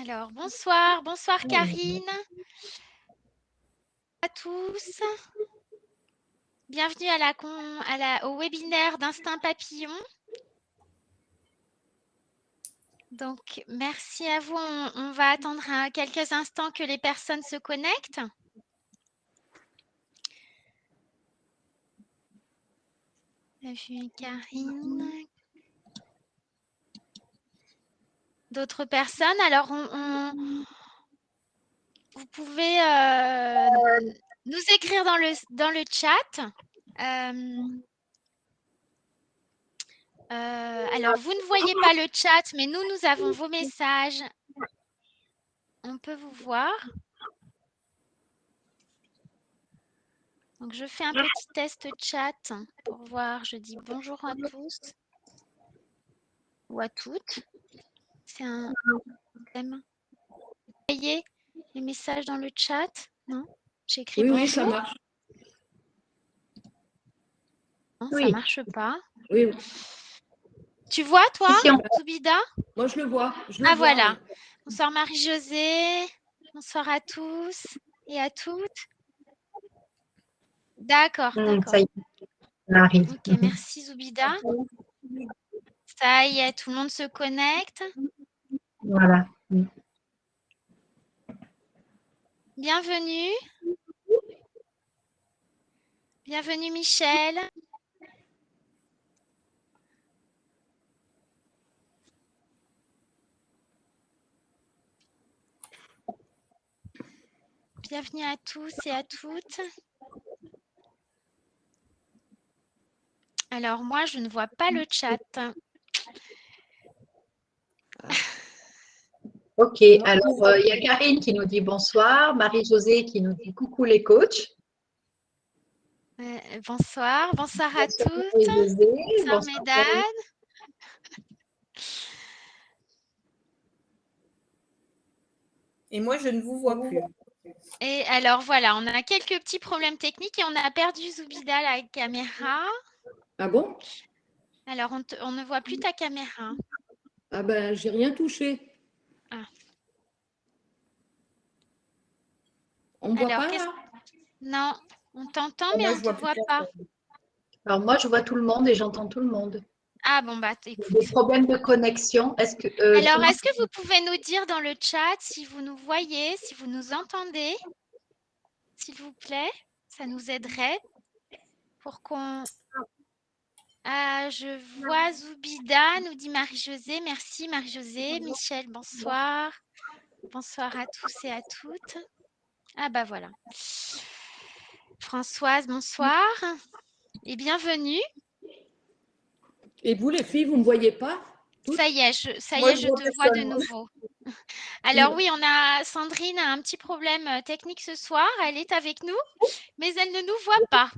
Alors, bonsoir, bonsoir Karine, à tous. Bienvenue au webinaire d'Instinct Papillon. Donc, merci à vous. On va attendre quelques instants que les personnes se connectent. Karine. D'autres personnes. Alors, vous pouvez nous écrire dans le chat. Alors, vous ne voyez pas le chat, mais nous avons vos messages. On peut vous voir. Donc, je fais un petit test chat pour voir. Je dis bonjour à tous ou à toutes. C'est un thème. Vous voyez les messages dans le chat? Non? J'écris bonjour. Oui, ça marche. Non, ça ne marche pas. Oui. Tu vois, toi, Zoubida? Moi, je le vois. Ah, voilà. Oui. Bonsoir Marie-Josée. Bonsoir à tous et à toutes. D'accord, d'accord. Ça y est, on arrive. Ok, merci Zoubida. Ça y est, tout le monde se connecte. Voilà. Bienvenue. Bienvenue Michel. Bienvenue à tous et à toutes. Alors, moi, je ne vois pas le chat. Ok, alors il y a Karine qui nous dit bonsoir, Marie-Josée qui nous dit coucou les coachs. Bonsoir, bonsoir à toutes. Marie-Josée, bonsoir mesdames. Et moi, je ne vous vois plus. Et alors, voilà, on a quelques petits problèmes techniques et on a perdu Zoubida, la caméra. Ah bon? Alors, on ne voit plus ta caméra. Ah ben, j'ai rien touché. Ah. On ne voit pas là? Non, on t'entend, mais on ne te voit pas. Alors moi, je vois tout le monde et j'entends tout le monde. Ah bon, bah écoute. Des problèmes de connexion. Alors, est-ce que vous pouvez nous dire dans le chat si vous nous voyez, si vous nous entendez? S'il vous plaît, ça nous aiderait pour qu'on... Ah, je vois Zoubida, nous dit Marie-Josée. Merci Marie-Josée. Michel, bonsoir. Bonsoir à tous et à toutes. Ah bah voilà. Françoise, bonsoir. Et bienvenue. Et vous les filles, vous ne me voyez pas? Ça y est, je te vois de nouveau. Alors oui, Sandrine a un petit problème technique ce soir. Elle est avec nous, mais elle ne nous voit pas.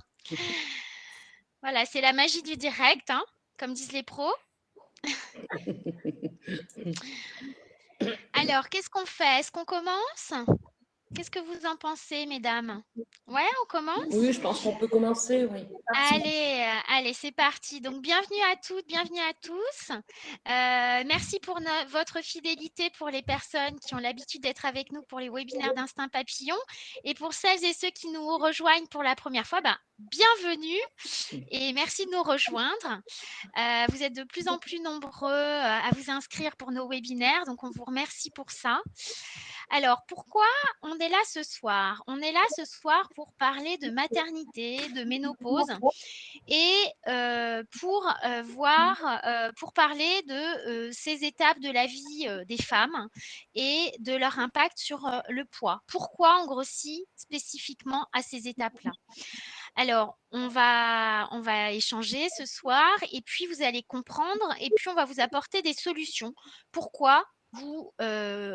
Voilà, c'est la magie du direct, hein, comme disent les pros. Alors, qu'est-ce qu'on fait? Est-ce qu'on commence? Qu'est-ce que vous en pensez, mesdames? Ouais, on commence? Oui, je pense qu'on peut commencer, oui. Allez, c'est parti. Donc, bienvenue à toutes, bienvenue à tous. Merci pour votre fidélité pour les personnes qui ont l'habitude d'être avec nous pour les webinaires d'Instinct Papillon. Et pour celles et ceux qui nous rejoignent pour la première fois, bienvenue et merci de nous rejoindre. Vous êtes de plus en plus nombreux à vous inscrire pour nos webinaires, donc on vous remercie pour ça. Alors, pourquoi on est là ce soir? On est là ce soir pour parler de maternité, de ménopause et pour parler de ces étapes de la vie des femmes et de leur impact sur le poids. Pourquoi on grossit spécifiquement à ces étapes-là? Alors, on va échanger ce soir et puis vous allez comprendre et puis on va vous apporter des solutions. Pourquoi vous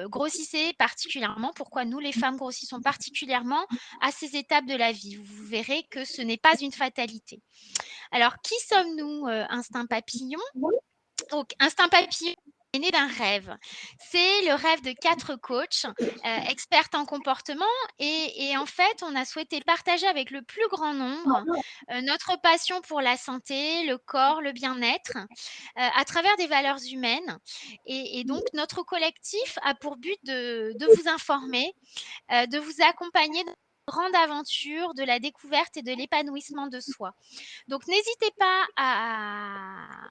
grossissez particulièrement, pourquoi nous les femmes grossissons particulièrement à ces étapes de la vie. Vous verrez que ce n'est pas une fatalité. Alors, qui sommes-nous, Instinct Papillon? Donc, Instinct Papillon est né d'un rêve. C'est le rêve de 4 coachs, expertes en comportement et en fait, on a souhaité partager avec le plus grand nombre, notre passion pour la santé, le corps, le bien-être, à travers des valeurs humaines et donc notre collectif a pour but de vous informer, de vous accompagner dans une grande aventure de la découverte et de l'épanouissement de soi. Donc n'hésitez pas à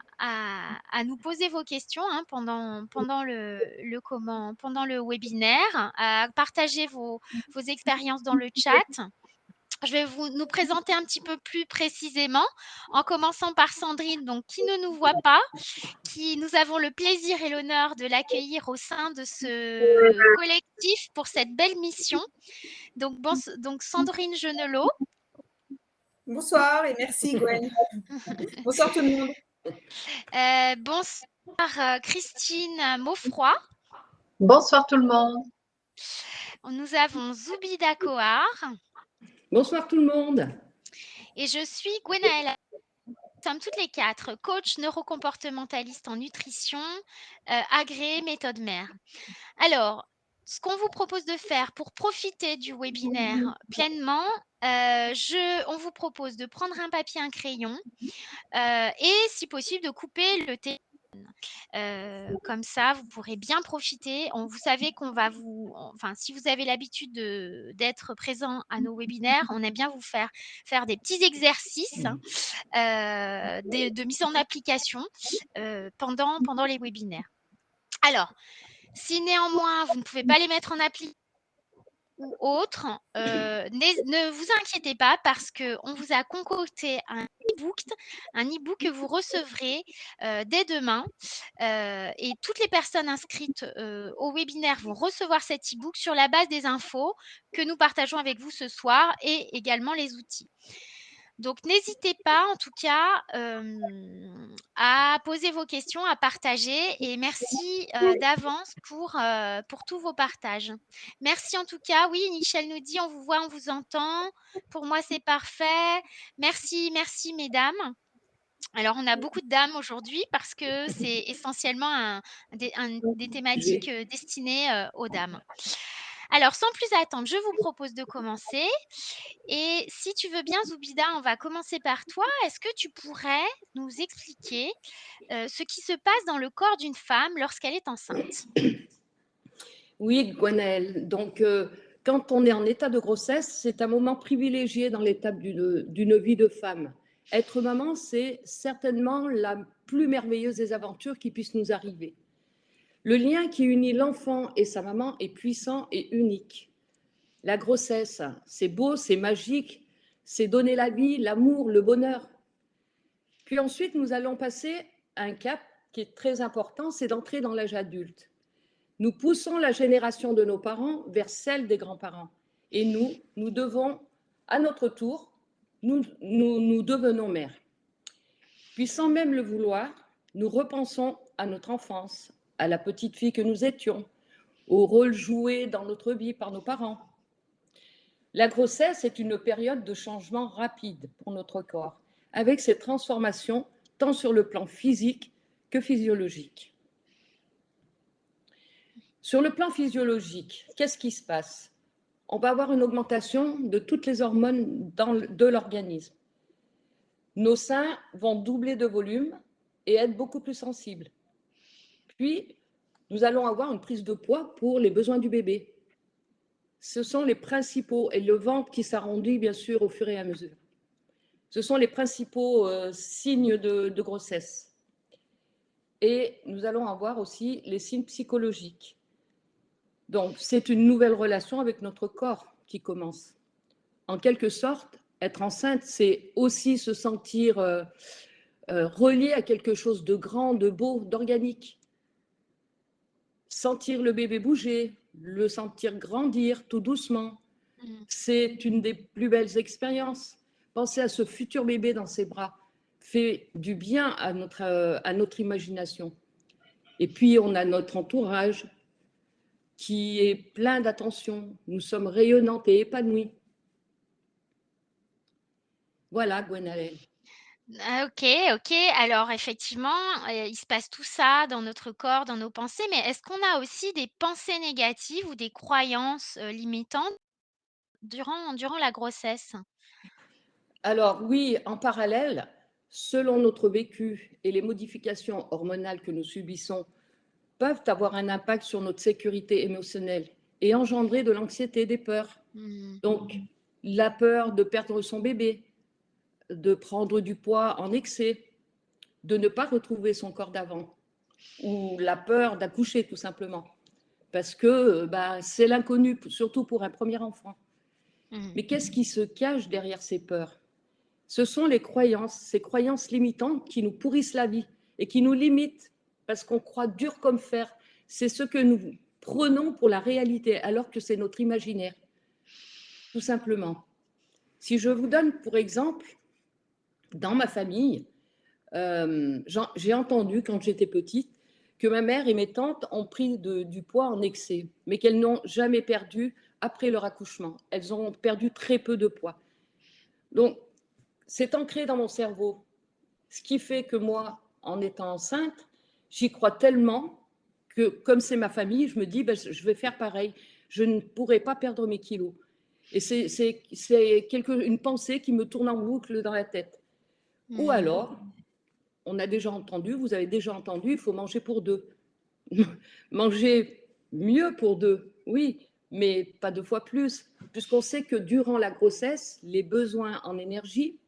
nous poser vos questions, hein, pendant le webinaire, à partager vos expériences dans le chat. Je vais nous présenter un petit peu plus précisément, en commençant par Sandrine, donc qui ne nous voit pas, qui nous avons le plaisir et l'honneur de l'accueillir au sein de ce collectif pour cette belle mission. Donc Sandrine Genelot. Bonsoir et merci Gwen. Bonsoir tout le monde. Bonsoir Christine Maufroy. Bonsoir tout le monde. Nous avons Zoubida Kohar. Bonsoir tout le monde. Et je suis Gwenaëlle. Nous sommes toutes les 4 coachs neurocomportementalistes en nutrition, agréés méthode mère. Alors, ce qu'on vous propose de faire pour profiter du webinaire pleinement, on vous propose de prendre un papier, un crayon et si possible de couper le téléphone. Comme ça, vous pourrez bien profiter. Vous savez qu'on va si vous avez l'habitude d'être présent à nos webinaires, on aime bien vous faire des petits exercices de mise en application pendant les webinaires. Alors, si néanmoins vous ne pouvez pas les mettre en application ou autre, ne vous inquiétez pas parce qu'on vous a concocté un e-book que vous recevrez dès demain et toutes les personnes inscrites au webinaire vont recevoir cet e-book sur la base des infos que nous partageons avec vous ce soir et également les outils. Donc, n'hésitez pas, en tout cas, à poser vos questions, à partager et merci d'avance pour tous vos partages. Merci en tout cas. Oui, Michel nous dit, on vous voit, on vous entend. Pour moi, c'est parfait. Merci, merci, mesdames. Alors, on a beaucoup de dames aujourd'hui parce que c'est essentiellement des thématiques destinées aux dames. Alors, sans plus attendre, je vous propose de commencer. Et si tu veux bien, Zoubida, on va commencer par toi. Est-ce que tu pourrais nous expliquer ce qui se passe dans le corps d'une femme lorsqu'elle est enceinte? Oui, Gwenaëlle. Donc, quand on est en état de grossesse, c'est un moment privilégié dans l'étape d'une vie de femme. Être maman, c'est certainement la plus merveilleuse des aventures qui puissent nous arriver. Le lien qui unit l'enfant et sa maman est puissant et unique. La grossesse, c'est beau, c'est magique, c'est donner la vie, l'amour, le bonheur. Puis ensuite, nous allons passer à un cap qui est très important, c'est d'entrer dans l'âge adulte. Nous poussons la génération de nos parents vers celle des grands-parents. Et nous devons, à notre tour, nous devenons mères. Puis sans même le vouloir, nous repensons à notre enfance, à la petite fille que nous étions, au rôle joué dans notre vie par nos parents. La grossesse est une période de changement rapide pour notre corps, avec ses transformations tant sur le plan physique que physiologique. Sur le plan physiologique, qu'est-ce qui se passe? On va avoir une augmentation de toutes les hormones de l'organisme. Nos seins vont doubler de volume et être beaucoup plus sensibles. Puis, nous allons avoir une prise de poids pour les besoins du bébé. Ce sont les principaux, et le ventre qui s'arrondit bien sûr au fur et à mesure. Ce sont les principaux signes de grossesse. Et nous allons avoir aussi les signes psychologiques. Donc, c'est une nouvelle relation avec notre corps qui commence. En quelque sorte, être enceinte, c'est aussi se sentir relié à quelque chose de grand, de beau, d'organique. Sentir le bébé bouger, le sentir grandir tout doucement, c'est une des plus belles expériences. Penser à ce futur bébé dans ses bras fait du bien à notre imagination. Et puis, on a notre entourage qui est plein d'attention. Nous sommes rayonnantes et épanouies. Voilà, Gwenaëlle. Ah, OK, OK. Alors effectivement, il se passe tout ça dans notre corps, dans nos pensées, mais est-ce qu'on a aussi des pensées négatives ou des croyances, limitantes durant la grossesse? Alors oui, en parallèle, selon notre vécu et les modifications hormonales que nous subissons peuvent avoir un impact sur notre sécurité émotionnelle et engendrer de l'anxiété, des peurs. Mmh. Donc, la peur de perdre son bébé, de prendre du poids en excès, de ne pas retrouver son corps d'avant, ou la peur d'accoucher tout simplement, parce que bah, c'est l'inconnu, surtout pour un premier enfant. Mmh. Mais qu'est-ce qui se cache derrière ces peurs? Ce sont les croyances, ces croyances limitantes qui nous pourrissent la vie et qui nous limitent parce qu'on croit dur comme fer. C'est ce que nous prenons pour la réalité alors que c'est notre imaginaire, tout simplement. Si je vous donne pour exemple, dans ma famille, j'ai entendu quand j'étais petite que ma mère et mes tantes ont pris du poids en excès, mais qu'elles n'ont jamais perdu après leur accouchement. Elles ont perdu très peu de poids. Donc, c'est ancré dans mon cerveau. Ce qui fait que moi, en étant enceinte, j'y crois tellement que, comme c'est ma famille, je me dis, ben, je vais faire pareil. Je ne pourrai pas perdre mes kilos. Et c'est une pensée qui me tourne en boucle dans la tête. Ou Mmh. alors, on a déjà entendu, vous avez déjà entendu, il faut manger pour deux. Manger mieux pour deux, oui, mais pas deux fois plus, puisqu'on sait que durant la grossesse, les besoins en énergie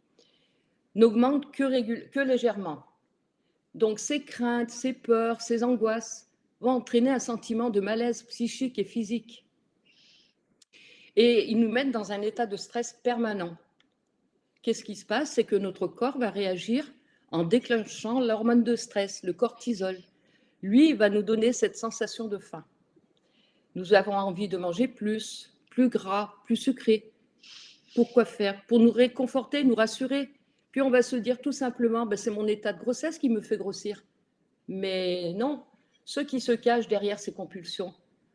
n'augmentent que légèrement. Donc ces craintes, ces peurs, ces angoisses vont entraîner un sentiment de malaise psychique et physique. Et ils nous mettent dans un état de stress permanent. Qu'est-ce qui se passe? C'est que notre corps va réagir en déclenchant l'hormone de stress, le cortisol. Lui, il va nous donner cette sensation de faim. Nous avons envie de manger plus gras, plus sucré. Pourquoi faire? Pour nous réconforter, nous rassurer. Puis on va se dire tout simplement, ben, c'est mon état de grossesse qui me fait grossir. Mais non, ceux qui se cachent derrière ces compulsions,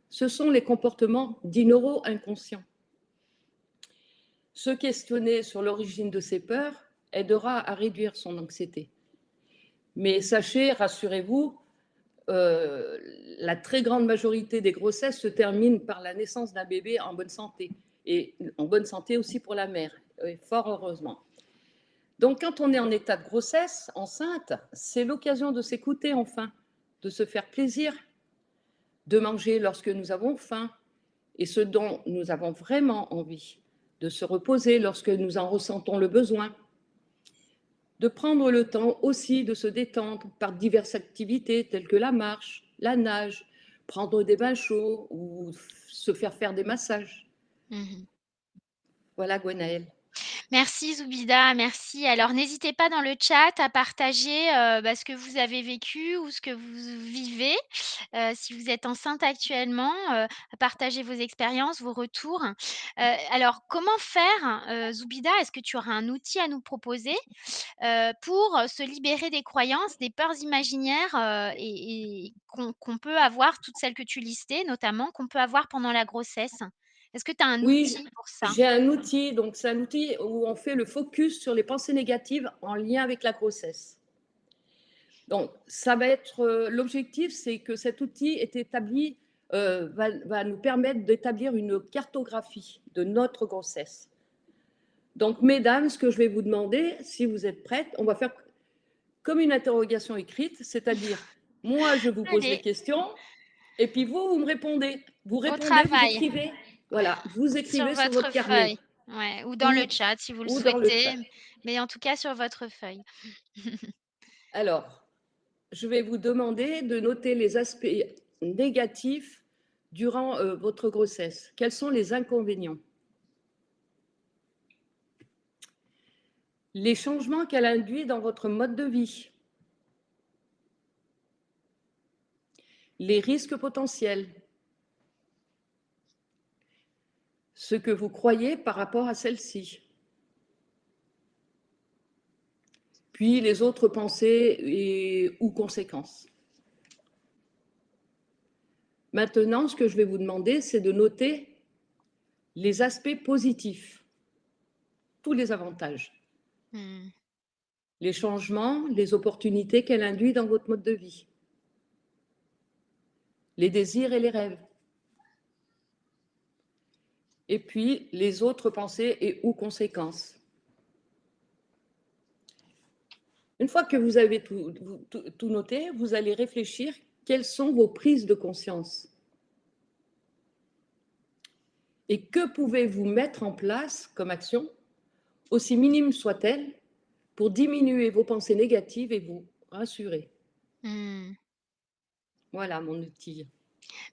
ce sont les comportements dits neuro-inconscients. Se questionner sur l'origine de ces peurs aidera à réduire son anxiété. Mais sachez, rassurez-vous, la très grande majorité des grossesses se terminent par la naissance d'un bébé en bonne santé, et en bonne santé aussi pour la mère, fort heureusement. Donc quand on est en état de grossesse, enceinte, c'est l'occasion de s'écouter enfin, de se faire plaisir, de manger lorsque nous avons faim et ce dont nous avons vraiment envie, de se reposer lorsque nous en ressentons le besoin, de prendre le temps aussi de se détendre par diverses activités telles que la marche, la nage, prendre des bains chauds ou se faire des massages. Mmh. Voilà, Gwenaëlle. Merci Zoubida, merci. Alors n'hésitez pas dans le chat à partager, ce que vous avez vécu ou ce que vous vivez, si vous êtes enceinte actuellement, à partager vos expériences, vos retours. Alors comment faire, Zoubida, est-ce que tu auras un outil à nous proposer, pour se libérer des croyances, des peurs imaginaires, et qu'on peut avoir, toutes celles que tu listais notamment, qu'on peut avoir pendant la grossesse? Est-ce que tu as un Oui, outil pour ça? j'ai un outil, donc c'est un outil où on fait le focus sur les pensées négatives en lien avec la grossesse. Donc, ça va être l'objectif, c'est que cet outil est établi, va nous permettre d'établir une cartographie de notre grossesse. Donc, mesdames, ce que je vais vous demander, si vous êtes prêtes, on va faire comme une interrogation écrite, c'est-à-dire, moi, je vous pose les Allez, questions, et puis vous me répondez. Vous au répondez, vous travail, écrivez. Voilà, vous sur écrivez sur votre votre carnet feuille, ouais, ou dans le ou, chat si vous le ou dans le souhaitez, chat. mais en tout cas sur votre feuille. Alors, je vais vous demander de noter les aspects négatifs durant votre grossesse. Quels sont les inconvénients? Les changements qu'elle induit dans votre mode de vie. Les risques potentiels. Ce que vous croyez par rapport à celle-ci. Puis les autres pensées ou conséquences. Maintenant, ce que je vais vous demander, c'est de noter les aspects positifs, tous les avantages. Mmh. les changements, les opportunités qu'elle induit dans votre mode de vie, les désirs et les rêves. Et puis, les autres pensées et ou conséquences. Une fois que vous avez tout noté, vous allez réfléchir quelles sont vos prises de conscience. Et que pouvez-vous mettre en place comme action, aussi minime soit-elle, pour diminuer vos pensées négatives et vous rassurer. Voilà mon outil.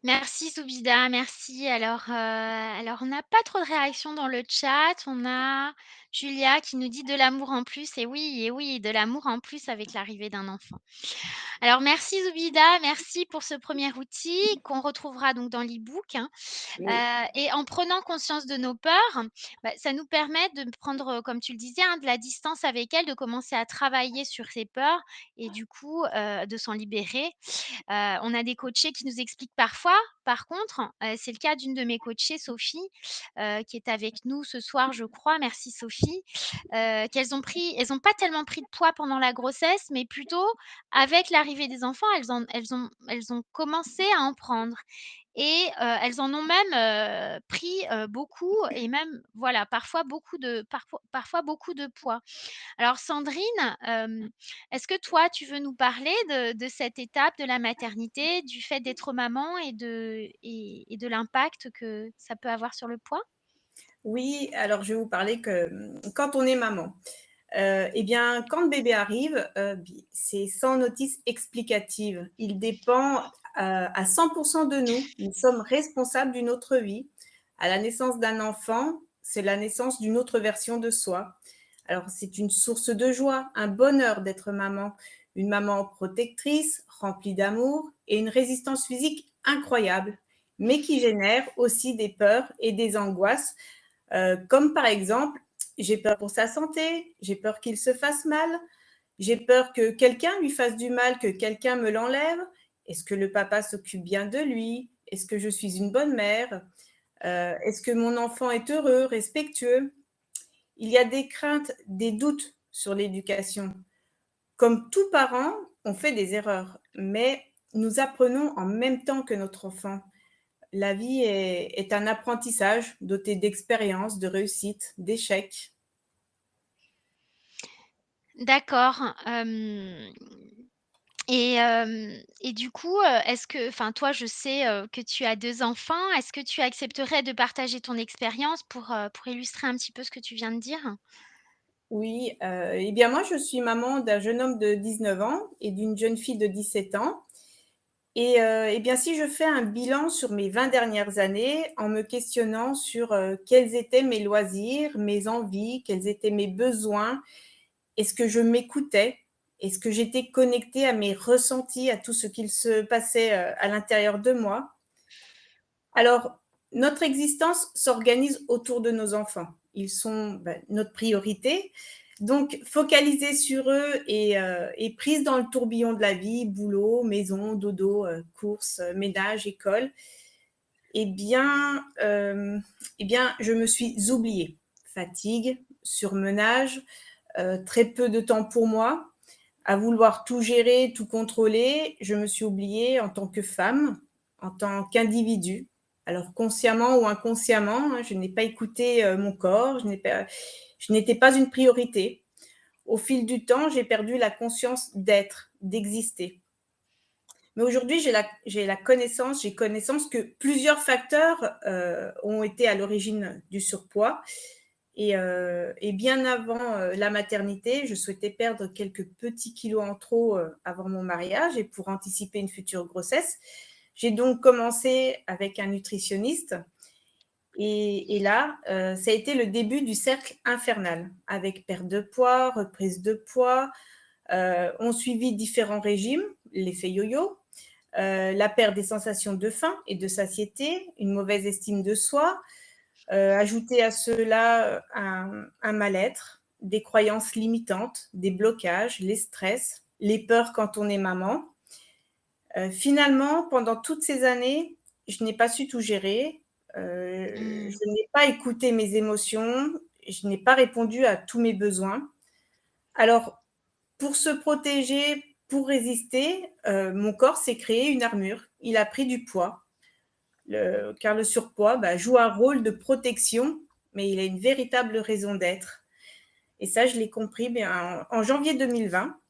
Merci Zoubida, merci. Alors, on n'a pas trop de réactions dans le chat. On a Julia qui nous dit: «De l'amour en plus» et oui, de l'amour en plus avec l'arrivée d'un enfant. Alors merci Zoubida, merci pour ce premier outil qu'on retrouvera donc dans l'e-book, hein. Oui. Et en prenant conscience de nos peurs, ça nous permet de prendre, comme tu le disais, hein, de la distance avec elles, de commencer à travailler sur ces peurs et du coup, de s'en libérer. On a des coachés qui nous expliquent parfois, par contre, c'est le cas d'une de mes coachées, Sophie, qui est avec nous ce soir, je crois. Merci Sophie. Elles ont pas tellement pris de poids pendant la grossesse, mais plutôt avec l'arrivée des enfants, elles ont commencé à en prendre et elles en ont même, pris, beaucoup et même voilà, parfois beaucoup de poids. Alors Sandrine, est-ce que toi, tu veux nous parler de cette étape de la maternité, du fait d'être maman et de l'impact que ça peut avoir sur le poids? Oui, alors je vais vous parler que quand on est maman, eh bien, quand le bébé arrive, c'est sans notice explicative. Il dépend à 100% de nous. Nous sommes responsables d'une autre vie. À la naissance d'un enfant, c'est la naissance d'une autre version de soi. Alors, c'est une source de joie, un bonheur d'être maman. Une maman protectrice, remplie d'amour et une résistance physique incroyable, mais qui génère aussi des peurs et des angoisses, comme par exemple, j'ai peur pour sa santé, j'ai peur qu'il se fasse mal, j'ai peur que quelqu'un lui fasse du mal, que quelqu'un me l'enlève. Est-ce que le papa s'occupe bien de lui? Est-ce que je suis une bonne mère? Est-ce que mon enfant est heureux, respectueux? Il y a des craintes, des doutes sur l'éducation. Comme tout parent, on fait des erreurs, mais nous apprenons en même temps que notre enfant. La vie est un apprentissage doté d'expériences, de réussites, d'échecs. D'accord, et du coup, est-ce que enfin, toi, je sais, que tu as 2 enfants. Est-ce que tu accepterais de partager ton expérience pour illustrer un petit peu ce que tu viens de dire? Oui, eh bien moi, je suis maman d'un jeune homme de 19 ans et d'une jeune fille de 17 ans. Et eh bien, si je fais un bilan sur mes 20 dernières années en me questionnant sur, quels étaient mes loisirs, mes envies, quels étaient mes besoins, est-ce que je m'écoutais? Est-ce que j'étais connectée à mes ressentis, à tout ce qu'il se passait, à l'intérieur de moi? Alors, notre existence s'organise autour de nos enfants. Ils sont, notre priorité. Donc, focaliser sur eux et prise dans le tourbillon de la vie, boulot, maison, dodo, courses, ménage, école, eh bien, je me suis oubliée. Fatigue, surmenage, très peu de temps pour moi, à vouloir tout gérer, tout contrôler. Je me suis oubliée en tant que femme, en tant qu'individu. Alors consciemment ou inconsciemment, hein, je n'ai pas écouté mon corps, je n'étais pas une priorité. Au fil du temps, j'ai perdu la conscience d'être, d'exister. Mais aujourd'hui, j'ai connaissance que plusieurs facteurs ont été à l'origine du surpoids. Et bien avant la maternité, je souhaitais perdre quelques petits kilos en trop avant mon mariage et pour anticiper une future grossesse. J'ai donc commencé avec un nutritionniste. Et là, ça a été le début du cercle infernal, avec perte de poids, reprise de poids. On suivit différents régimes, l'effet yo-yo, la perte des sensations de faim et de satiété, une mauvaise estime de soi, ajouter à cela un mal-être, des croyances limitantes, des blocages, les stress, les peurs quand on est maman. Finalement, pendant toutes ces années, je n'ai pas su tout gérer. Je n'ai pas écouté mes émotions, je n'ai pas répondu à tous mes besoins. Alors, pour se protéger, pour résister, mon corps s'est créé une armure. Il a pris du poids. Car le surpoids joue un rôle de protection, mais il a une véritable raison d'être. Et ça, je l'ai compris en janvier 2020,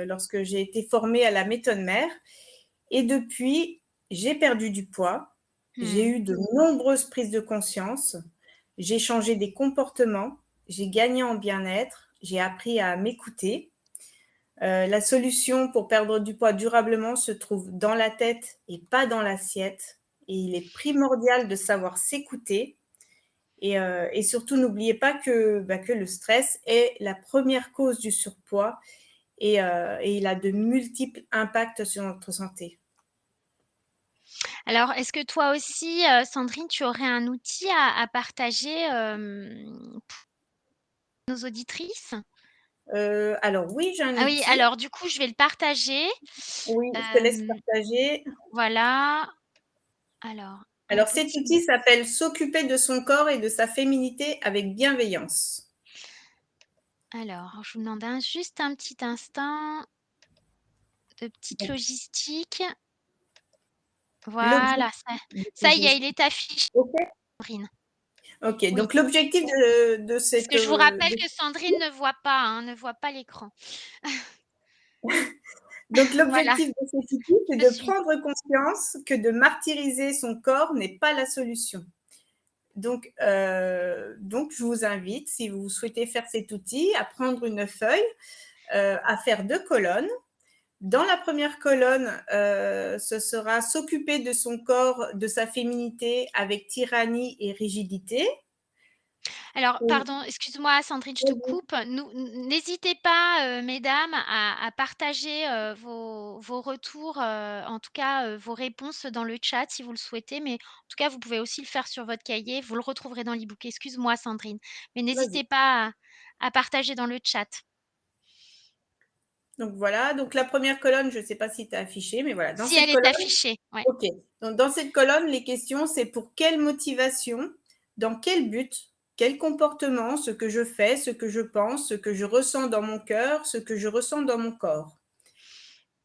lorsque j'ai été formée à la méthode mère. Et depuis, j'ai perdu du poids. J'ai eu de nombreuses prises de conscience. J'ai changé des comportements. J'ai gagné en bien-être. J'ai appris à m'écouter. La solution pour perdre du poids durablement se trouve dans la tête et pas dans l'assiette. Et il est primordial de savoir s'écouter. Et surtout, n'oubliez pas que le stress est la première cause du surpoids et il a de multiples impacts sur notre santé. Alors, est-ce que toi aussi, Sandrine, tu aurais un outil à partager pour nos auditrices? Alors oui, j'ai un Ah oui, outil. alors du coup, je vais le partager. Oui, je te laisse partager. Voilà. Alors, Cet outil s'appelle s'occuper de son corps et de sa féminité avec bienveillance. Alors, je vous demande juste un petit instant de petite logistique. Voilà, ça y est, il est affiché, Sandrine. Ok, Oui. donc l'objectif de Parce cette... que je vous rappelle que Sandrine ne voit pas l'écran. Donc Voilà, l'objectif de cet outil, c'est je de suis. prendre conscience que de martyriser son corps n'est pas la solution. Donc, je vous invite, si vous souhaitez faire cet outil, à prendre une feuille, à faire 2 colonnes. Dans la première colonne, ce sera s'occuper de son corps, de sa féminité avec tyrannie et rigidité. Alors, pardon, excuse-moi Sandrine, je te coupe. N'hésitez pas, mesdames, à partager, vos retours, en tout cas, vos réponses dans le chat si vous le souhaitez, mais en tout cas, vous pouvez aussi le faire sur votre cahier, vous le retrouverez dans l'e-book. Excuse-moi Sandrine, mais n'hésitez pas à partager dans le chat. Donc voilà, donc la première colonne, je ne sais pas si tu as affiché, mais voilà, dans Si cette elle est colonne, affichée, ouais. ok. Donc dans cette colonne, les questions, c'est pour quelle motivation, dans quel but, quel comportement, ce que je fais, ce que je pense, ce que je ressens dans mon cœur, ce que je ressens dans mon corps.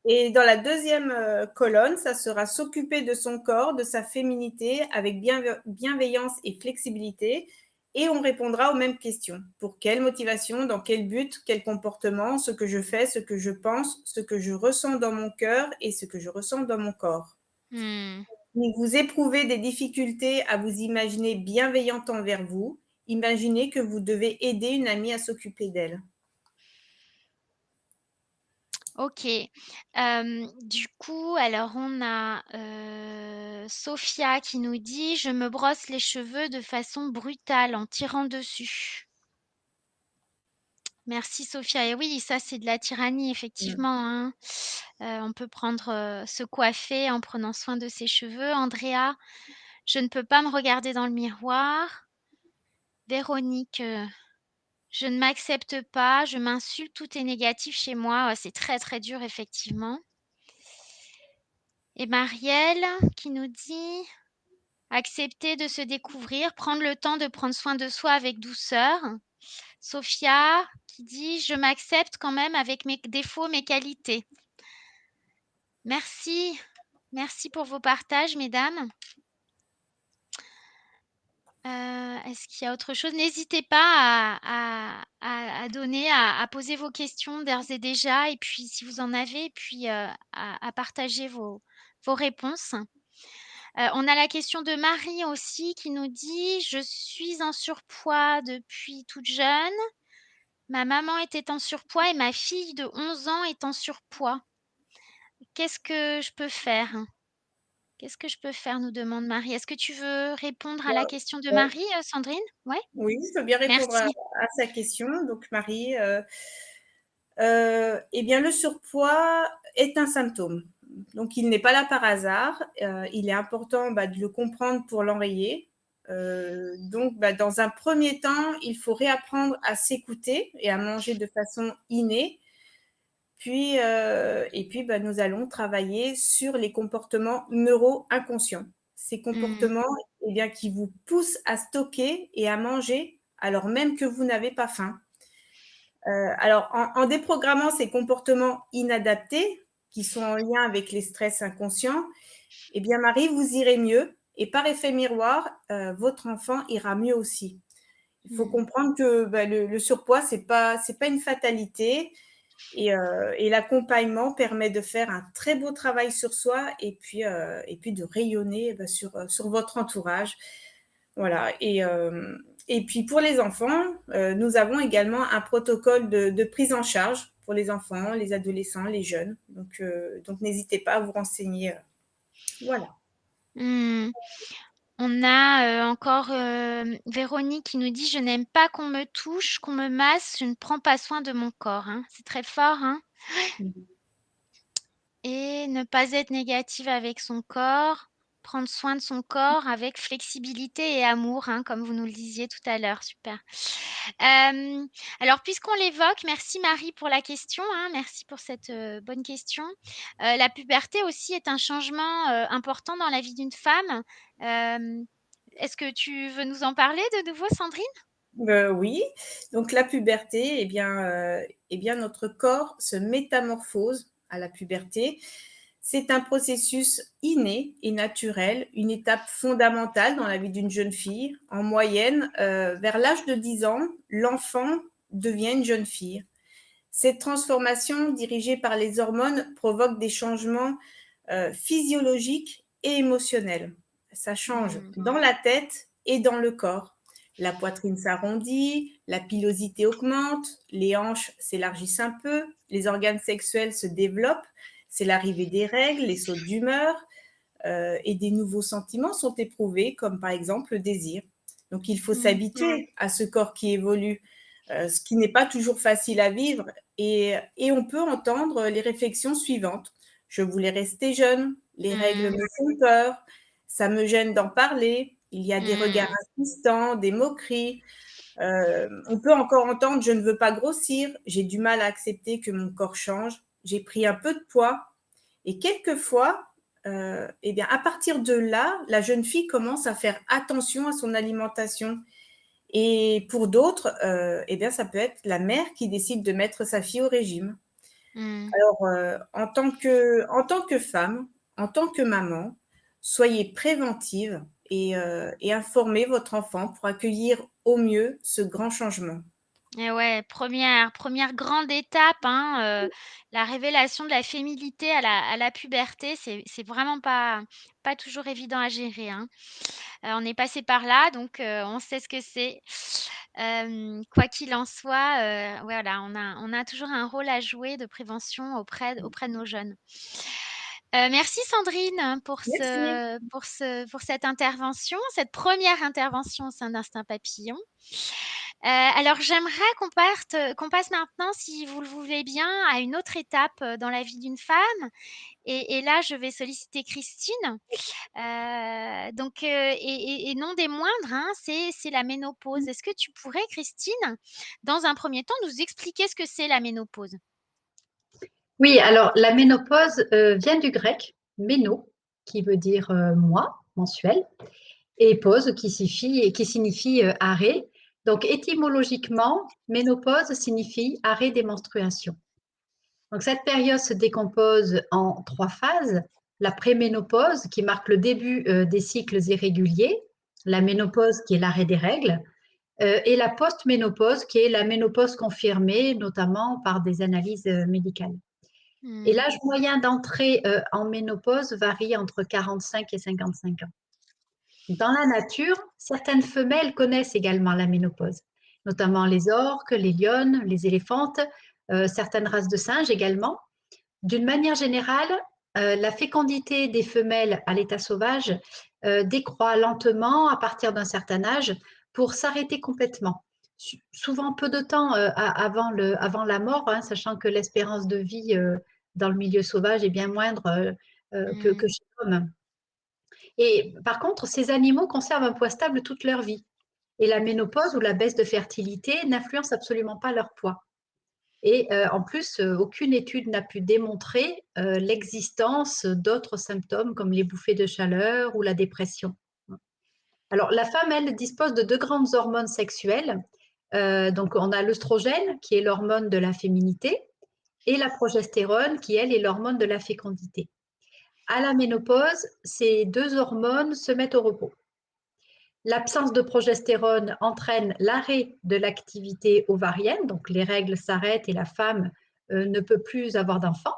Et dans la deuxième colonne, ça sera s'occuper de son corps, de sa féminité avec bienveillance et flexibilité. Et on répondra aux mêmes questions. Pour quelle motivation, dans quel but, quel comportement, ce que je fais, ce que je pense, ce que je ressens dans mon cœur et ce que je ressens dans mon corps. Si vous éprouvez des difficultés à vous imaginer bienveillante envers vous, imaginez que vous devez aider une amie à s'occuper d'elle. OK. Du coup, alors on a, Sophia qui nous dit: «Je me brosse les cheveux de façon brutale en tirant dessus». Merci Sophia et oui, ça c'est de la tyrannie effectivement, hein. On peut se coiffer en prenant soin de ses cheveux. Andrea: «Je ne peux pas me regarder dans le miroir». Véronique: «Je ne m'accepte pas, je m'insulte, tout est négatif chez moi». Ouais, c'est très, très dur effectivement. Et Marielle qui nous dit: «Accepter de se découvrir, prendre le temps de prendre soin de soi avec douceur». Sophia qui dit: «Je m'accepte quand même avec mes défauts, mes qualités». Merci, merci pour vos partages mesdames. Est-ce qu'il y a autre chose? N'hésitez pas à donner, à poser vos questions d'ores et déjà et puis si vous en avez et puis, à partager vos réponses. On a la question de Marie aussi qui nous dit: «Je suis en surpoids depuis toute jeune. Ma maman était en surpoids et ma fille de 11 ans est en surpoids. Qu'est-ce que je peux faire?» Qu'est-ce que je peux faire? Nous demande Marie. Est-ce que tu veux répondre à la question de Marie, Sandrine? Ouais? Oui, je peux bien répondre Merci. à sa question. Donc Marie, eh bien le surpoids est un symptôme. Donc il n'est pas là par hasard. Il est important de le comprendre pour l'enrayer. Dans un premier temps, il faut réapprendre à s'écouter et à manger de façon innée. Puis, nous allons travailler sur les comportements neuro-inconscients. Ces comportements qui vous poussent à stocker et à manger alors même que vous n'avez pas faim. Alors, en déprogrammant ces comportements inadaptés qui sont en lien avec les stress inconscients, eh bien, Marie, vous irez mieux et par effet miroir, votre enfant ira mieux aussi. Il faut comprendre que le surpoids, c'est pas une fatalité et l'accompagnement permet de faire un très beau travail sur soi et puis de rayonner sur votre entourage. Voilà. Et puis pour les enfants, nous avons également un protocole de prise en charge pour les enfants, les adolescents, les jeunes. Donc n'hésitez pas à vous renseigner. Voilà. Mmh. On a encore Véronique qui nous dit: «Je n'aime pas qu'on me touche, qu'on me masse, je ne prends pas soin de mon corps», hein. C'est très fort, hein. Et ne pas être négative avec son corps, prendre soin de son corps avec flexibilité et amour, hein, comme vous nous le disiez tout à l'heure, super. Alors puisqu'on l'évoque, merci Marie pour la question, hein, merci pour cette, bonne question. La puberté aussi est un changement, important dans la vie d'une femme. Est-ce que tu veux nous en parler de nouveau, Sandrine? Oui, donc la puberté, eh bien, notre corps se métamorphose à la puberté. C'est un processus inné et naturel, une étape fondamentale dans la vie d'une jeune fille. En moyenne, vers l'âge de 10 ans, l'enfant devient une jeune fille. Cette transformation dirigée par les hormones provoque des changements physiologiques et émotionnels. Ça change dans la tête et dans le corps. La poitrine s'arrondit, la pilosité augmente, les hanches s'élargissent un peu, les organes sexuels se développent, c'est l'arrivée des règles, les sautes d'humeur et des nouveaux sentiments sont éprouvés, comme par exemple le désir. Donc il faut s'habituer à ce corps qui évolue, ce qui n'est pas toujours facile à vivre et on peut entendre les réflexions suivantes. Je voulais rester jeune, les règles me font peur, ça me gêne d'en parler, il y a des regards insistants, des moqueries. On peut encore entendre je ne veux pas grossir, j'ai du mal à accepter que mon corps change, j'ai pris un peu de poids. Et quelquefois, eh bien, à partir de là, la jeune fille commence à faire attention à son alimentation. Et pour d'autres, eh bien, ça peut être la mère qui décide de mettre sa fille au régime. Alors, en tant que femme, en tant que maman, soyez préventive et informez votre enfant pour accueillir au mieux ce grand changement. Et ouais, première grande étape, hein, la révélation de la féminité à la puberté, c'est vraiment pas toujours évident à gérer, hein. On est passé par là, donc on sait ce que c'est. Quoi qu'il en soit, voilà, on a toujours un rôle à jouer de prévention auprès de nos jeunes. Merci Sandrine Merci. pour cette intervention, cette première intervention au sein d'Instinct Papillon. Alors j'aimerais qu'on passe maintenant, si vous le voulez bien, à une autre étape, dans la vie d'une femme et là, je vais solliciter Christine. Donc et non des moindres, hein, c'est la ménopause. Est-ce que tu pourrais, Christine, dans un premier temps, nous expliquer ce que c'est la ménopause? Oui, alors la ménopause vient du grec méno, qui veut dire mois, mensuel, et pause qui signifie arrêt. Donc étymologiquement, ménopause signifie arrêt des menstruations. Donc cette période se décompose en 3 phases. La préménopause qui marque le début des cycles irréguliers, la ménopause qui est l'arrêt des règles, et la postménopause qui est la ménopause confirmée, notamment par des analyses médicales. Et Mmh. l'âge moyen d'entrée en ménopause varie entre 45 et 55 ans. Dans la nature, certaines femelles connaissent également la ménopause, notamment les orques, les lionnes, les éléphantes, certaines races de singes également. D'une manière générale, la fécondité des femelles à l'état sauvage décroît lentement à partir d'un certain âge pour s'arrêter complètement. Souvent peu de temps avant la mort, hein, sachant que l'espérance de vie dans le milieu sauvage est bien moindre que chez l'homme. Et par contre, ces animaux conservent un poids stable toute leur vie. Et la ménopause ou la baisse de fertilité n'influence absolument pas leur poids. Et en plus, aucune étude n'a pu démontrer l'existence d'autres symptômes comme les bouffées de chaleur ou la dépression. Alors, la femme, elle, dispose de 2 grandes hormones sexuelles, Donc, on a l'œstrogène, qui est l'hormone de la féminité, et la progestérone, qui, elle, est l'hormone de la fécondité. À la ménopause, ces deux hormones se mettent au repos. L'absence de progestérone entraîne l'arrêt de l'activité ovarienne, donc les règles s'arrêtent et la femme ne peut plus avoir d'enfants.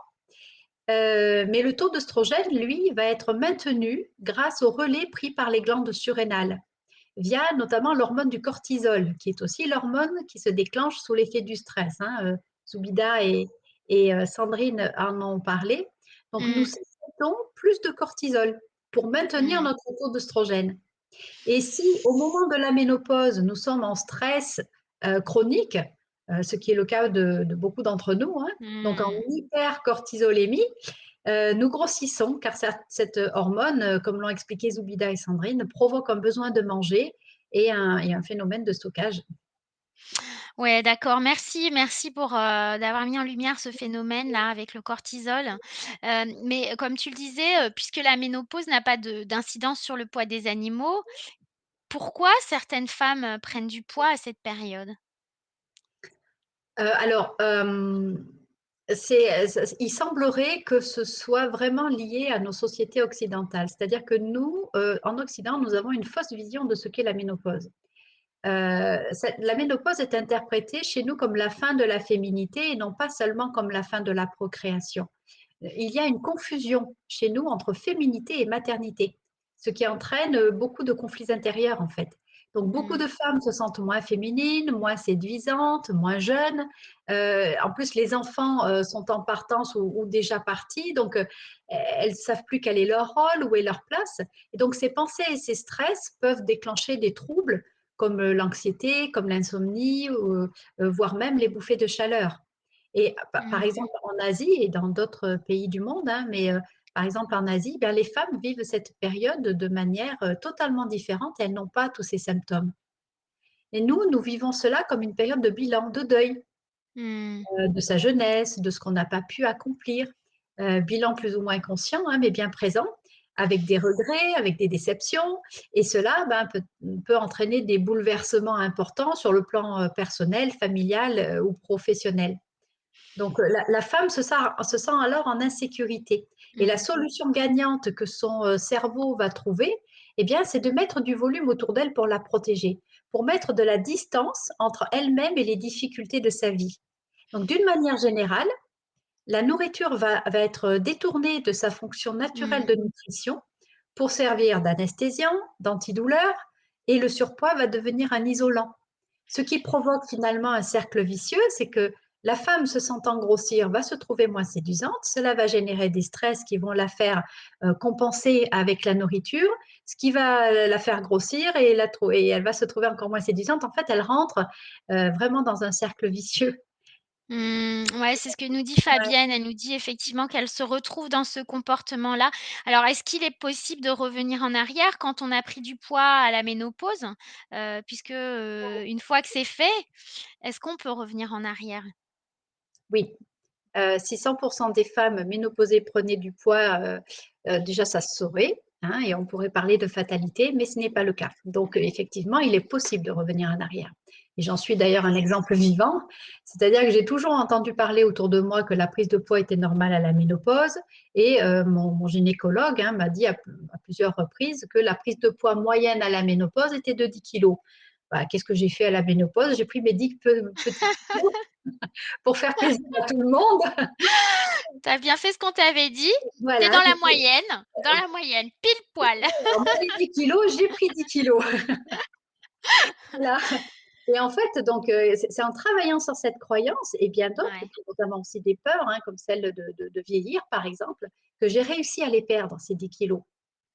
Mais le taux d'œstrogène, lui, va être maintenu grâce au relais pris par les glandes surrénales, via notamment l'hormone du cortisol, qui est aussi l'hormone qui se déclenche sous l'effet du stress. Zoubida et Sandrine en ont parlé. Donc, nous Mmh. sécrétons plus de cortisol pour maintenir Mmh. notre taux d'œstrogène. Et si au moment de la ménopause, nous sommes en stress chronique, ce qui est le cas de beaucoup d'entre nous, donc en Mmh. hypercortisolémie, nous grossissons car cette hormone, comme l'ont expliqué Zoubida et Sandrine, provoque un besoin de manger et un phénomène de stockage. Ouais, d'accord. Merci pour, d'avoir mis en lumière ce phénomène-là avec le cortisol. Mais comme tu le disais, puisque la ménopause n'a pas d'incidence sur le poids des animaux, pourquoi certaines femmes, prennent du poids à cette période? Alors, il semblerait que ce soit vraiment lié à nos sociétés occidentales. C'est-à-dire que nous, en Occident, nous avons une fausse vision de ce qu'est la ménopause. La ménopause est interprétée chez nous comme la fin de la féminité et non pas seulement comme la fin de la procréation. Il y a une confusion chez nous entre féminité et maternité, ce qui entraîne beaucoup de conflits intérieurs en fait. Donc beaucoup Mmh. de femmes se sentent moins féminines, moins séduisantes, moins jeunes. En plus, les enfants sont en partance ou déjà partis, donc elles ne savent plus quel est leur rôle, où est leur place. Et donc ces pensées et ces stress peuvent déclencher des troubles comme l'anxiété, comme l'insomnie, voire même les bouffées de chaleur. Et par Mmh. exemple, en Asie et dans d'autres pays du monde, mais par exemple en Asie, ben, les femmes vivent cette période de manière totalement différente. Elles n'ont pas tous ces symptômes. Et nous vivons cela comme une période de bilan, de deuil Mmh. de sa jeunesse, de ce qu'on n'a pas pu accomplir. Bilan plus ou moins conscient, mais bien présent, avec des regrets, avec des déceptions. Et cela ben, peut entraîner des bouleversements importants sur le plan personnel, familial ou professionnel. Donc, la femme se sent alors en insécurité. Et la Mmh. solution gagnante que son cerveau va trouver, eh bien, c'est de mettre du volume autour d'elle pour la protéger, pour mettre de la distance entre elle-même et les difficultés de sa vie. Donc, d'une manière générale, la nourriture va être détournée de sa fonction naturelle Mmh. de nutrition pour servir d'anesthésiant, d'antidouleur, et le surpoids va devenir un isolant. Ce qui provoque finalement un cercle vicieux, c'est que la femme se sentant grossir va se trouver moins séduisante, cela va générer des stress qui vont la faire compenser avec la nourriture, ce qui va la faire grossir et elle va se trouver encore moins séduisante. En fait, elle rentre vraiment dans un cercle vicieux. Mmh, ouais, c'est ce que nous dit Fabienne. Elle nous dit effectivement qu'elle se retrouve dans ce comportement-là. Alors, est-ce qu'il est possible de revenir en arrière quand on a pris du poids à la ménopause? Puisque, une fois que c'est fait, est-ce qu'on peut revenir en arrière? Oui, si 100% des femmes ménopausées prenaient du poids, déjà ça se saurait, et on pourrait parler de fatalité, mais ce n'est pas le cas. Donc effectivement, il est possible de revenir en arrière. Et j'en suis d'ailleurs un exemple vivant, c'est-à-dire que j'ai toujours entendu parler autour de moi que la prise de poids était normale à la ménopause et mon gynécologue, m'a dit à plusieurs reprises que la prise de poids moyenne à la ménopause était de 10 kilos. Bah, qu'est-ce que j'ai fait à la ménopause? J'ai pris mes 10 petits kilos pour faire plaisir à tout le monde. Tu as bien fait ce qu'on t'avait dit, tu es Voilà, dans la moyenne, pile poil. on m'a dit 10 kilos, j'ai pris 10 kilos. Voilà. Et en fait, donc, c'est en travaillant sur cette croyance et bien d'autres, Ouais. notamment aussi des peurs, comme celle de vieillir, par exemple, que j'ai réussi à les perdre, ces 10 kilos.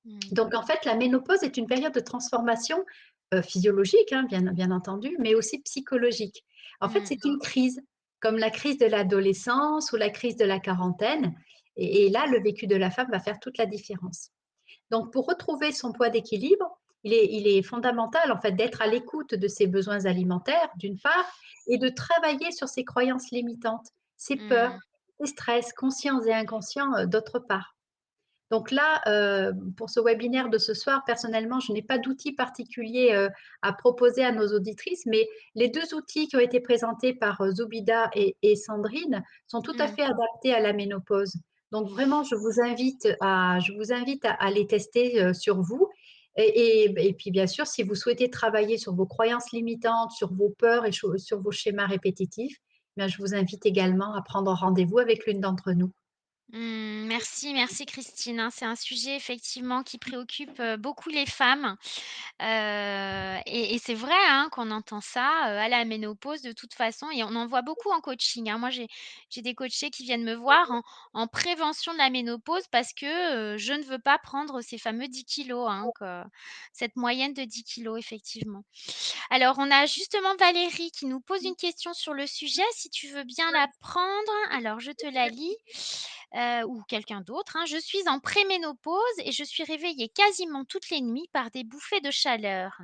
Mmh. Donc, en fait, la ménopause est une période de transformation physiologique, bien entendu, mais aussi psychologique. En fait, Mmh. c'est une crise, comme la crise de l'adolescence ou la crise de la quarantaine. Et là, le vécu de la femme va faire toute la différence. Donc, pour retrouver son poids d'équilibre, il est fondamental en fait d'être à l'écoute de ses besoins alimentaires, d'une part, et de travailler sur ses croyances limitantes, ses peurs, Mmh. ses stress, conscients et inconscients, d'autre part. Donc là, pour ce webinaire de ce soir, personnellement, je n'ai pas d'outils particuliers à proposer à nos auditrices, mais les deux outils qui ont été présentés par Zoubida et Sandrine sont tout à Mmh. fait adaptés à la ménopause. Donc vraiment, je vous invite à les tester sur vous. Et puis bien sûr, si vous souhaitez travailler sur vos croyances limitantes, sur vos peurs et sur vos schémas répétitifs, bien, je vous invite également à prendre rendez-vous avec l'une d'entre nous. Merci, merci Christine, hein. C'est un sujet effectivement qui préoccupe, beaucoup les femmes. Et c'est vrai, hein, qu'on entend ça, à la ménopause de toute façon et on en voit beaucoup en coaching, hein. Moi, j'ai des coachés qui viennent me voir en prévention de la ménopause parce que, je ne veux pas prendre ces fameux 10 kilogrammes, hein, cette moyenne de 10 kilogrammes effectivement. Alors on a justement Valérie qui nous pose une question sur le sujet, si tu veux bien la prendre. Alors je te la lis, ou quelqu'un d'autre, hein. Je suis en préménopause et je suis réveillée quasiment toutes les nuits par des bouffées de chaleur.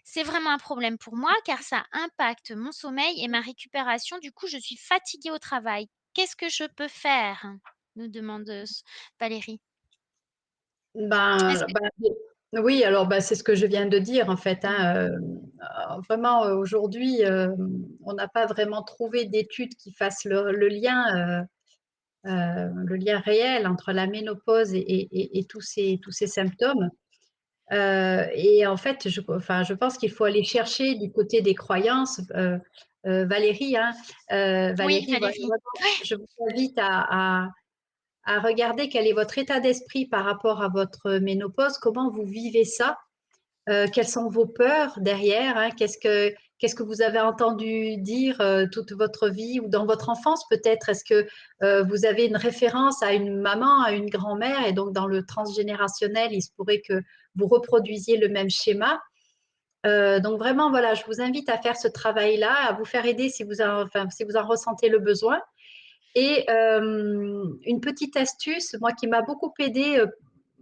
C'est vraiment un problème pour moi car ça impacte mon sommeil et ma récupération. Du coup, je suis fatiguée au travail. Qu'est-ce que je peux faire? Nous demande, Valérie. Est-ce que Oui, alors c'est ce que je viens de dire en fait, mmh, hein, vraiment aujourd'hui, on n'a pas vraiment trouvé d'études qui fassent le lien réel entre la ménopause et tous ces symptômes. Et en fait, je pense qu'il faut aller chercher du côté des croyances. Valérie, hein, oui, Valérie, Valérie. vraiment, je vous invite à regarder quel est votre état d'esprit par rapport à votre ménopause, comment vous vivez ça, quelles sont vos peurs derrière, hein, qu'est-ce que vous avez entendu dire toute votre vie ou dans votre enfance peut-être. Est-ce que vous avez une référence à une maman, à une grand-mère, et donc dans le transgénérationnel, il se pourrait que vous reproduisiez le même schéma. Donc vraiment, voilà, je vous invite à faire ce travail-là, à vous faire aider si vous en ressentez le besoin. Et une petite astuce, moi, qui m'a beaucoup aidée,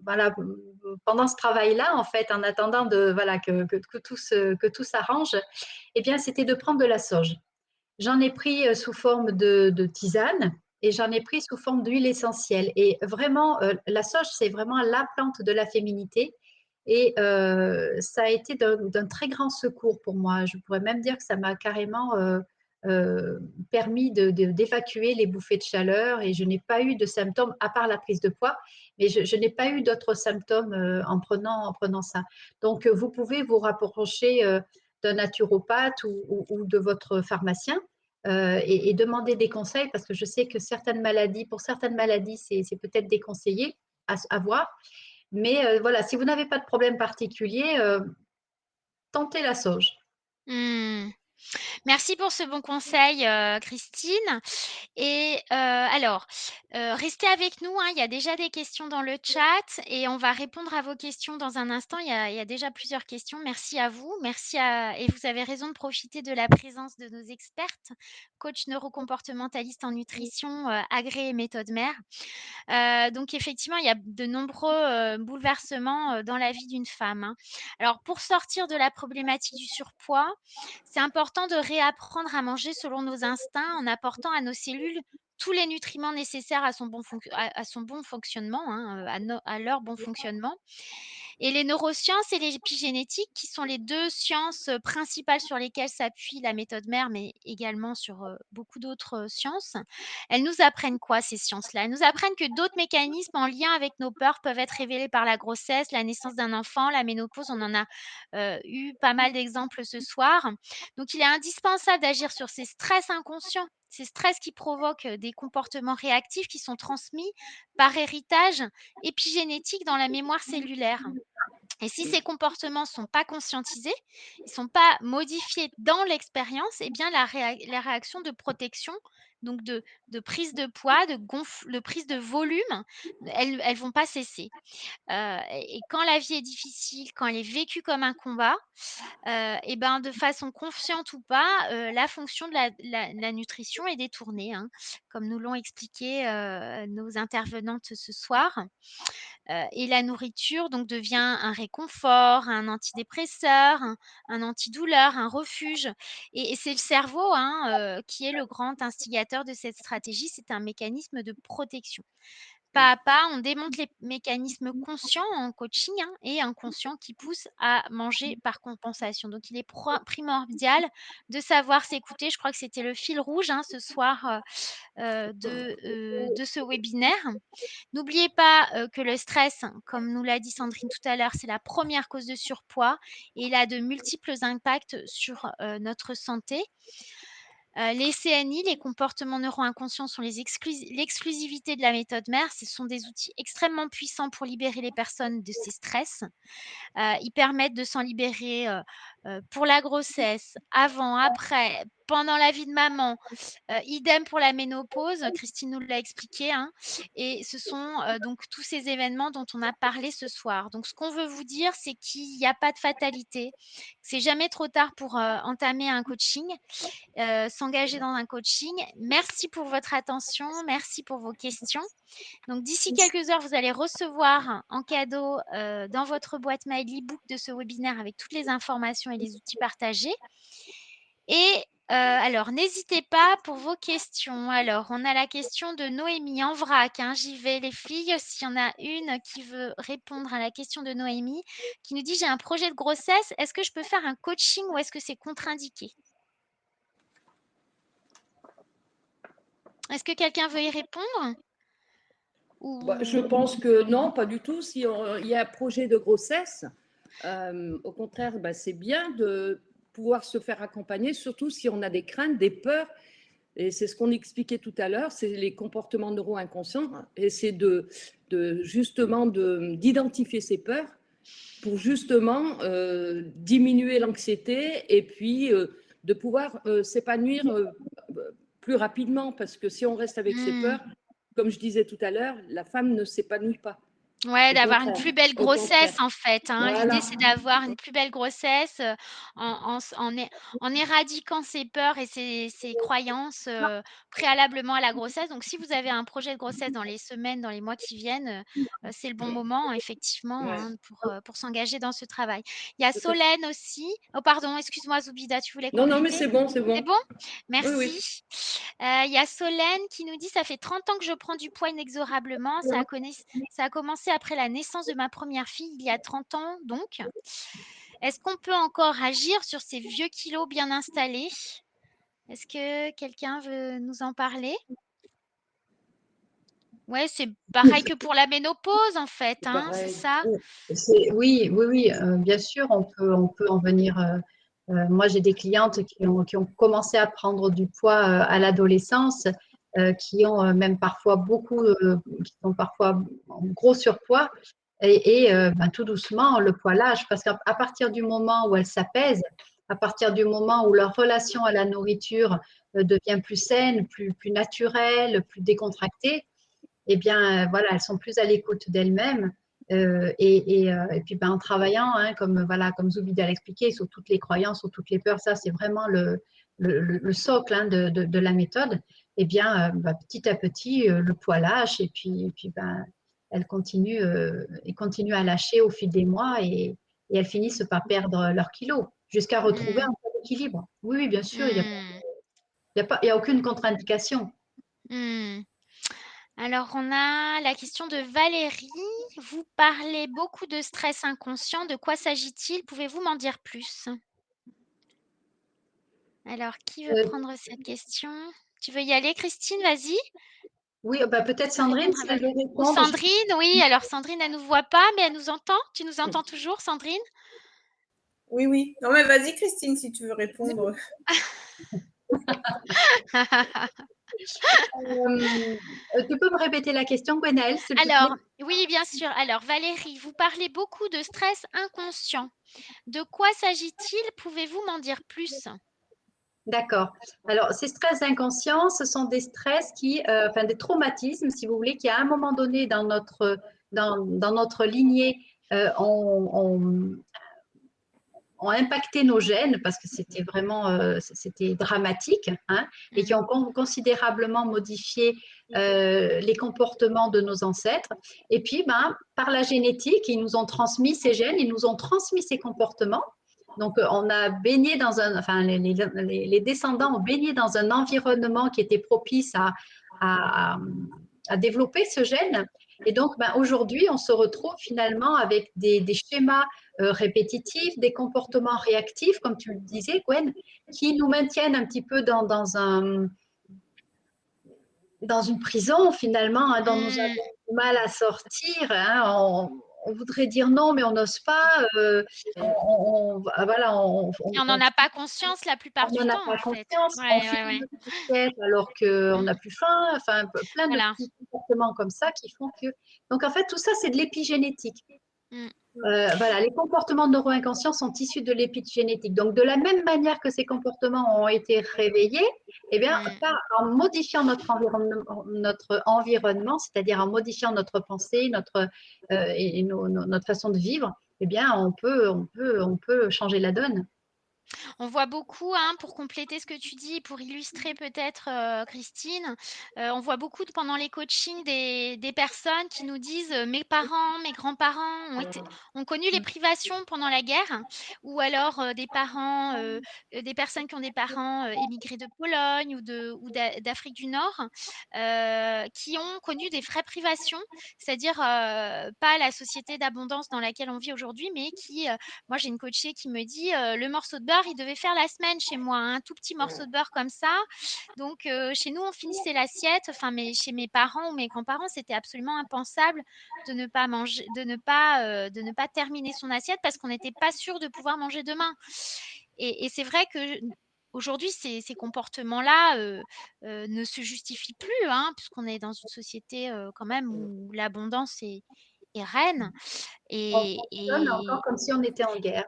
voilà, pendant ce travail-là, en fait, en attendant voilà, que tout s'arrange, eh bien, c'était de prendre de la sauge. J'en ai pris sous forme de tisane et j'en ai pris sous forme d'huile essentielle. Et vraiment, la sauge, c'est vraiment la plante de la féminité. Et ça a été d'un très grand secours pour moi. Je pourrais même dire que ça m'a carrément euh, permis d'évacuer les bouffées de chaleur, et je n'ai pas eu de symptômes, à part la prise de poids, mais je n'ai pas eu d'autres symptômes en prenant ça. Donc, vous pouvez vous rapprocher d'un naturopathe ou de votre pharmacien et demander des conseils, parce que je sais que pour certaines maladies, c'est peut-être déconseillé à voir. Mais voilà, si vous n'avez pas de problème particulier, tentez la sauge. Mmh. Merci pour ce bon conseil, Christine. Et alors, restez avec nous, hein, il y a déjà des questions dans le chat et on va répondre à vos questions dans un instant. Il y a déjà plusieurs questions. Merci à vous. Et vous avez raison de profiter de la présence de nos expertes, coach neurocomportementaliste en nutrition, agréée méthode mère. Donc effectivement, il y a de nombreux, bouleversements, dans la vie d'une femme, hein. Alors pour sortir de la problématique du surpoids, c'est important de réapprendre à manger selon nos instincts en apportant à nos cellules tous les nutriments nécessaires à son bon fonctionnement, hein, à leur bon fonctionnement. Et les neurosciences et l'épigénétique, qui sont les 2 sciences, principales sur lesquelles s'appuie la méthode mère, mais également sur, beaucoup d'autres, sciences. Elles nous apprennent quoi ces sciences-là? Elles nous apprennent que d'autres mécanismes en lien avec nos peurs peuvent être révélés par la grossesse, la naissance d'un enfant, la ménopause. On en a, eu pas mal d'exemples ce soir. Donc il est indispensable d'agir sur ces stress inconscients, ces stress qui provoquent, des comportements réactifs qui sont transmis par héritage épigénétique dans la mémoire cellulaire. Et si ces comportements ne sont pas conscientisés, ils ne sont pas modifiés dans l'expérience, eh bien la réaction de protection, donc de prise de poids, de prise de volume, elles vont pas cesser. Et quand la vie est difficile, quand elle est vécue comme un combat, et ben, de façon consciente ou pas, la fonction de la nutrition est détournée, hein, comme nous l'ont expliqué, nos intervenantes ce soir. Et la nourriture donc devient un réconfort, un antidépresseur, un antidouleur, un refuge. Et c'est le cerveau, hein, qui est le grand instigateur de cette stratégie. C'est un mécanisme de protection. pas à pas, on démonte les mécanismes conscients en coaching hein, et inconscients qui poussent à manger par compensation. Donc, il est primordial de savoir s'écouter. Je crois que c'était le fil rouge hein, ce soir de ce webinaire. N'oubliez pas que le stress, comme nous l'a dit Sandrine tout à l'heure, c'est la première cause de surpoids et il a de multiples impacts sur notre santé. Les CNI, les comportements neuro-inconscients, sont l'exclusivité de la méthode mère. Ce sont des outils extrêmement puissants pour libérer les personnes de ces stress. Ils permettent de s'en libérer pour la grossesse, avant, après, pendant la vie de maman. Idem pour la ménopause, Christine nous l'a expliqué. Hein, et ce sont donc tous ces événements dont on a parlé ce soir. Donc, ce qu'on veut vous dire, c'est qu'il n'y a pas de fatalité. C'est jamais trop tard pour entamer un coaching, s'engager dans un coaching. Merci pour votre attention. Merci pour vos questions. Donc, d'ici quelques heures, vous allez recevoir en cadeau dans votre boîte mail l'e-book de ce webinaire avec toutes les informations et les outils partagés. Et alors, n'hésitez pas pour vos questions. Alors, on a la question de Noémie en vrac. Hein, j'y vais, les filles. S'il y en a une qui veut répondre à la question de Noémie, qui nous dit « J'ai un projet de grossesse. Est-ce que je peux faire un coaching ou est-ce que c'est contre-indiqué ?» Est-ce que quelqu'un veut y répondre? Je pense que non, pas du tout. Si il y a un projet de grossesse, au contraire, c'est bien de pouvoir se faire accompagner, surtout si on a des craintes, des peurs. Et c'est ce qu'on expliquait tout à l'heure, c'est les comportements neuro-inconscients. Et c'est justement d'identifier ces peurs pour justement diminuer l'anxiété et puis de pouvoir s'épanouir plus rapidement. Parce que si on reste avec ses peurs, comme je disais tout à l'heure, la femme ne s'épanouit pas. Ouais, d'avoir une plus belle grossesse en fait. Hein. Voilà. L'idée, c'est d'avoir une plus belle grossesse en éradiquant ses peurs et ses croyances préalablement à la grossesse. Donc, si vous avez un projet de grossesse dans les semaines, dans les mois qui viennent, c'est le bon moment, effectivement, Ouais. hein, pour s'engager dans ce travail. Il y a Solène aussi. Oh, pardon, excuse-moi, Zoubida, tu voulais compléter? Non, mais c'est bon, c'est bon. C'est bon? Merci. Oui. Il y a Solène qui nous dit « Ça fait 30 ans que je prends du poids inexorablement. Ça a commencé après la naissance de ma première fille, il y a 30 ans donc. Est-ce qu'on peut encore agir sur ces vieux kilos bien installés ?» Est-ce que quelqu'un veut nous en parler? Ouais, c'est pareil que pour la ménopause en fait, hein, c'est ça? Oui, bien sûr, on peut en venir. Moi, j'ai des clientes qui ont commencé à prendre du poids à l'adolescence, qui ont même parfois qui sont parfois en gros surpoids. Et tout doucement, le poids lâche, parce qu'à partir du moment où elles s'apaisent, à partir du moment où leur relation à la nourriture devient plus saine, plus naturelle, plus décontractée, eh bien, voilà, elles sont plus à l'écoute d'elles-mêmes. Et puis, en travaillant, hein, comme Zoubida l'a expliqué, sur toutes les croyances, sur toutes les peurs, ça, c'est vraiment le socle hein, de la méthode. Eh bien, petit à petit, le poids lâche et puis elles continuent à lâcher au fil des mois et elles finissent par perdre leurs kilos jusqu'à retrouver un bon équilibre. Oui, bien sûr, il n'y a aucune contre-indication. Alors, on a la question de Valérie. Vous parlez beaucoup de stress inconscient. De quoi s'agit-il? Pouvez-vous m'en dire plus? Alors, qui veut prendre cette question? Tu veux y aller, Christine? Vas-y. Oui, peut-être Sandrine, si elle veut Ou répondre. Sandrine, oui. Alors, Sandrine, elle ne nous voit pas, mais elle nous entend. Tu nous entends toujours, Sandrine? Oui. Non, mais vas-y, Christine, si tu veux répondre. Tu peux me répéter la question, Gwenaëlle, s'il te plaît? Alors, oui, bien sûr. Alors, Valérie, vous parlez beaucoup de stress inconscient. De quoi s'agit-il? Pouvez-vous m'en dire plus? D'accord. Alors, ces stress inconscients, ce sont des stress des traumatismes, si vous voulez, qui à un moment donné dans notre lignée ont impacté nos gènes parce que c'était vraiment c'était dramatique hein, et qui ont considérablement modifié les comportements de nos ancêtres. Et puis, par la génétique, ils nous ont transmis ces gènes, ils nous ont transmis ces comportements. Donc, on a baigné les descendants ont baigné dans un environnement qui était propice à développer ce gène. Et donc, aujourd'hui, on se retrouve finalement avec des schémas répétitifs, des comportements réactifs, comme tu le disais, Gwen, qui nous maintiennent un petit peu dans une prison finalement, hein, dont nous avons du mal à sortir. Hein. On voudrait dire non, mais on n'ose pas. Et on n'en a pas conscience la plupart on du n'en a temps, pas en fait. conscience. Ouais, On ouais, finit ouais. notre assiette alors qu'on n'a plus faim. Enfin, plein de Voilà. petits comportements comme ça qui font que. Donc en fait, tout ça, c'est de l'épigénétique. Mm. Voilà, les comportements neuro-inconscients sont issus de l'épigénétique. Donc, de la même manière que ces comportements ont été réveillés, eh bien, en modifiant notre environnement, c'est-à-dire en modifiant notre pensée, notre façon de vivre, eh bien, on peut changer la donne. On voit beaucoup, hein, pour compléter ce que tu dis, pour illustrer peut-être, Christine, on voit beaucoup pendant les coachings des personnes qui nous disent mes parents, mes grands-parents ont connu les privations pendant la guerre, ou alors des parents, des personnes qui ont des parents émigrés de Pologne ou d'Afrique du Nord, qui ont connu des vraies privations, c'est-à-dire pas la société d'abondance dans laquelle on vit aujourd'hui, mais qui, moi j'ai une coachée qui me dit le morceau de beurre, il devait faire la semaine chez moi, hein, un tout petit morceau de beurre comme ça. Donc chez nous, on finissait l'assiette. Enfin, mais chez mes parents ou mes grands-parents, c'était absolument impensable de ne pas manger, de ne pas terminer son assiette parce qu'on n'était pas sûr de pouvoir manger demain. Et c'est vrai que aujourd'hui, ces comportements-là ne se justifient plus, hein, puisqu'on est dans une société quand même où l'abondance est reine. On fonctionne encore comme si on était en guerre.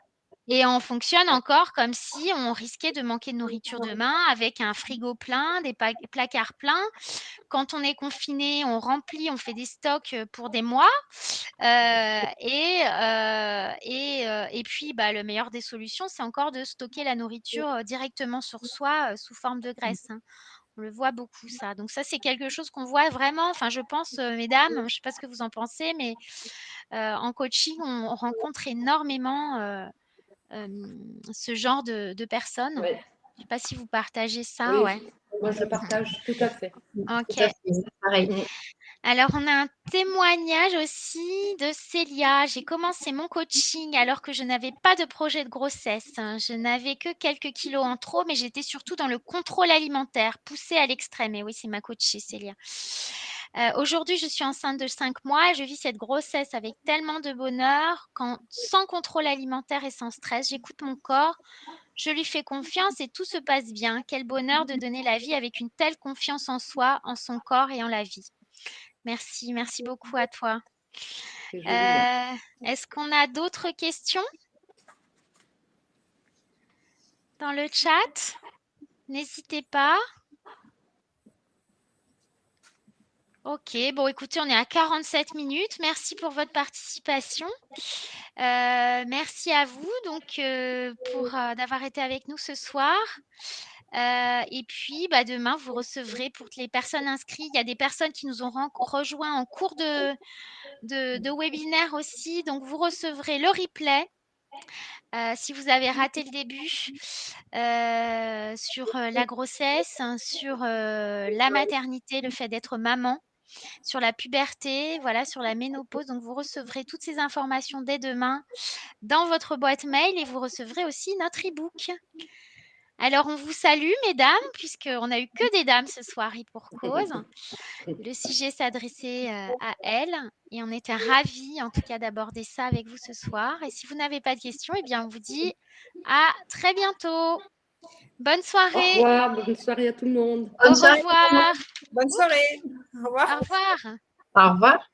Et on fonctionne encore comme si on risquait de manquer de nourriture demain, avec un frigo plein, des placards pleins. Quand on est confiné, on remplit, on fait des stocks pour des mois. Et puis, le meilleur des solutions, c'est encore de stocker la nourriture directement sur soi sous forme de graisse, hein. On le voit beaucoup, ça. Donc ça, c'est quelque chose qu'on voit vraiment. Enfin, je pense, mesdames, je ne sais pas ce que vous en pensez, mais en coaching, on rencontre énormément ce genre de personnes. Ouais. Je ne sais pas si vous partagez ça, Oui, ouais. moi je partage tout à fait. Ok. Tout à fait, pareil. Alors, on a un témoignage aussi de Célia. J'ai commencé mon coaching alors que je n'avais pas de projet de grossesse. Je n'avais que quelques kilos en trop, mais j'étais surtout dans le contrôle alimentaire, poussée à l'extrême. Et oui, c'est ma coachée, Célia. Aujourd'hui, je suis enceinte de 5 mois et je vis cette grossesse avec tellement de bonheur, sans contrôle alimentaire et sans stress. J'écoute mon corps, je lui fais confiance et tout se passe bien. Quel bonheur de donner la vie avec une telle confiance en soi, en son corps et en la vie. Merci, merci beaucoup à toi. C'est joli. Est-ce qu'on a d'autres questions dans le chat? N'hésitez pas. Ok, bon écoutez, on est à 47 minutes. Merci pour votre participation. Merci à vous donc pour d'avoir été avec nous ce soir. Et puis demain, vous recevrez pour les personnes inscrites. Il y a des personnes qui nous ont rejoints en cours de webinaire aussi. Donc, vous recevrez le replay. Si vous avez raté le début sur la grossesse, sur la maternité, le fait d'être maman, sur la puberté, voilà, sur la ménopause. Donc, vous recevrez toutes ces informations dès demain dans votre boîte mail et vous recevrez aussi notre e-book. Alors, on vous salue, mesdames, puisqu'on n'a eu que des dames ce soir et pour cause. Le sujet s'adressait à elles et on était ravis, en tout cas, d'aborder ça avec vous ce soir. Et si vous n'avez pas de questions, eh bien, on vous dit à très bientôt. Bonne Au soirée. revoir, bonne soirée à tout le monde. Au revoir. Bonne soirée. Au revoir. Au revoir. Au revoir.